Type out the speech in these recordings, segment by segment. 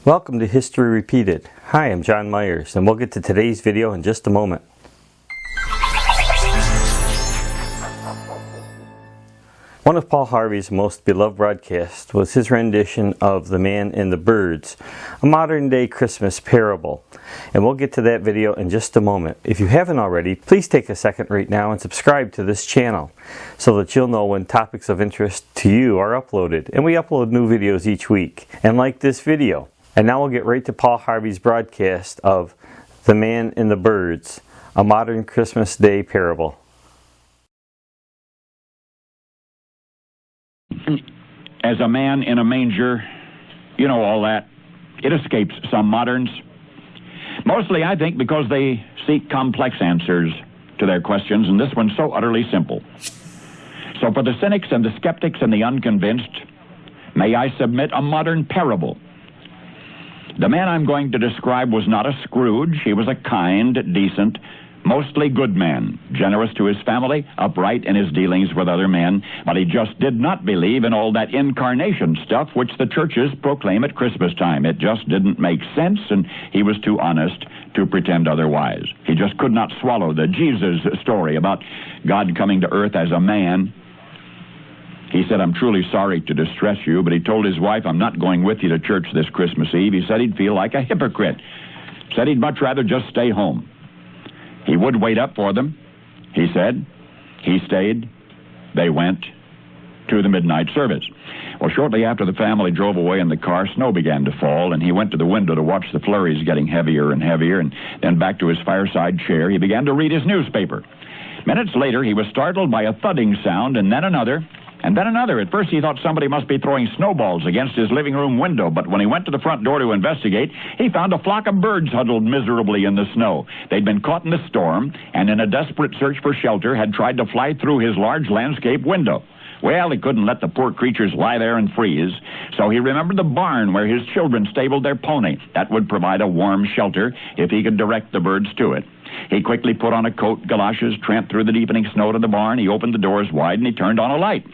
Welcome to History Repeated. Hi, I'm John Myers, and we'll get to today's video in just a moment. One of Paul Harvey's most beloved broadcasts was his rendition of The Man and the Birds, a modern-day Christmas parable. And we'll get to that video in just a moment. If you haven't already, please take a second right now and subscribe to this channel so that you'll know when topics of interest to you are uploaded. And we upload new videos each week. And like this video. And now we'll get right to Paul Harvey's broadcast of The Man and the Birds, a modern Christmas Day parable. As a man in a manger, you know all that. It escapes some moderns. Mostly, I think, because they seek complex answers to their questions, and this one's so utterly simple. So for the cynics and the skeptics and the unconvinced, may I submit a modern parable. The man I'm going to describe was not a Scrooge. He was a kind, decent, mostly good man, generous to his family, upright in his dealings with other men, but he just did not believe in all that incarnation stuff which the churches proclaim at Christmas time. It just didn't make sense, and he was too honest to pretend otherwise. He just could not swallow the Jesus story about God coming to earth as a man. He said, "I'm truly sorry to distress you," but he told his wife, "I'm not going with you to church this Christmas Eve." He said he'd feel like a hypocrite. Said he'd much rather just stay home. He would wait up for them, he said. He stayed. They went to the midnight service. Well, shortly after the family drove away in the car, snow began to fall, and he went to the window to watch the flurries getting heavier and heavier, and then back to his fireside chair, he began to read his newspaper. Minutes later, he was startled by a thudding sound, and then another, and then another. At first, he thought somebody must be throwing snowballs against his living room window, but when he went to the front door to investigate, he found a flock of birds huddled miserably in the snow. They'd been caught in the storm, and in a desperate search for shelter, had tried to fly through his large landscape window. Well, he couldn't let the poor creatures lie there and freeze, so he remembered the barn where his children stabled their pony. That would provide a warm shelter if he could direct the birds to it. He quickly put on a coat, galoshes, tramped through the deepening snow to the barn. He opened the doors wide, and he turned on a light.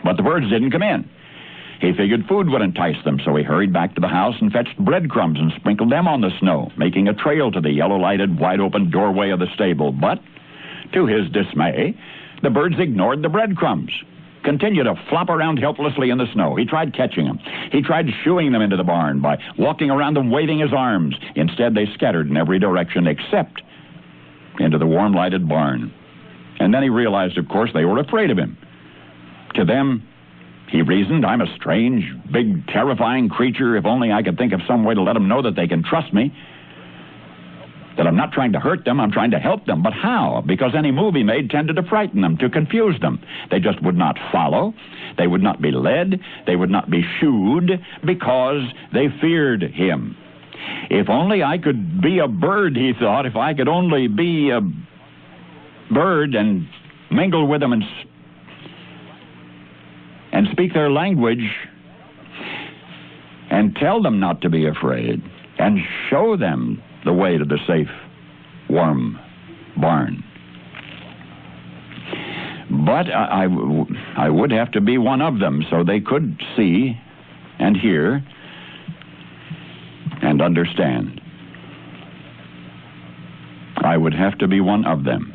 But the birds didn't come in. He figured food would entice them, so he hurried back to the house and fetched breadcrumbs and sprinkled them on the snow, making a trail to the yellow-lighted, wide-open doorway of the stable. But, to his dismay, the birds ignored the breadcrumbs, continued to flop around helplessly in the snow. He tried catching them. He tried shooing them into the barn by walking around them waving his arms. Instead, they scattered in every direction except into the warm-lighted barn. And then he realized, of course, they were afraid of him. To them, he reasoned, I'm a strange, big, terrifying creature. If only I could think of some way to let them know that they can trust me. That I'm not trying to hurt them, I'm trying to help them. But how? Because any move he made tended to frighten them, to confuse them. They just would not follow. They would not be led. They would not be shooed because they feared him. If only I could be a bird, he thought. If I could only be a bird and mingle with them and speak their language and tell them not to be afraid and show them the way to the safe, warm barn. But I would have to be one of them so they could see and hear and understand. I would have to be one of them.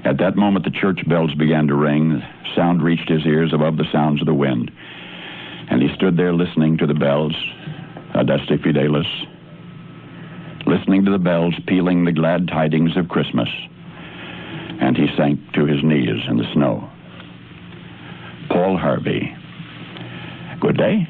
At that moment, the church bells began to ring. Sound reached his ears above the sounds of the wind. And he stood there listening to the bells, Adeste Fidelis, listening to the bells pealing the glad tidings of Christmas. And he sank to his knees in the snow. Paul Harvey. Good day.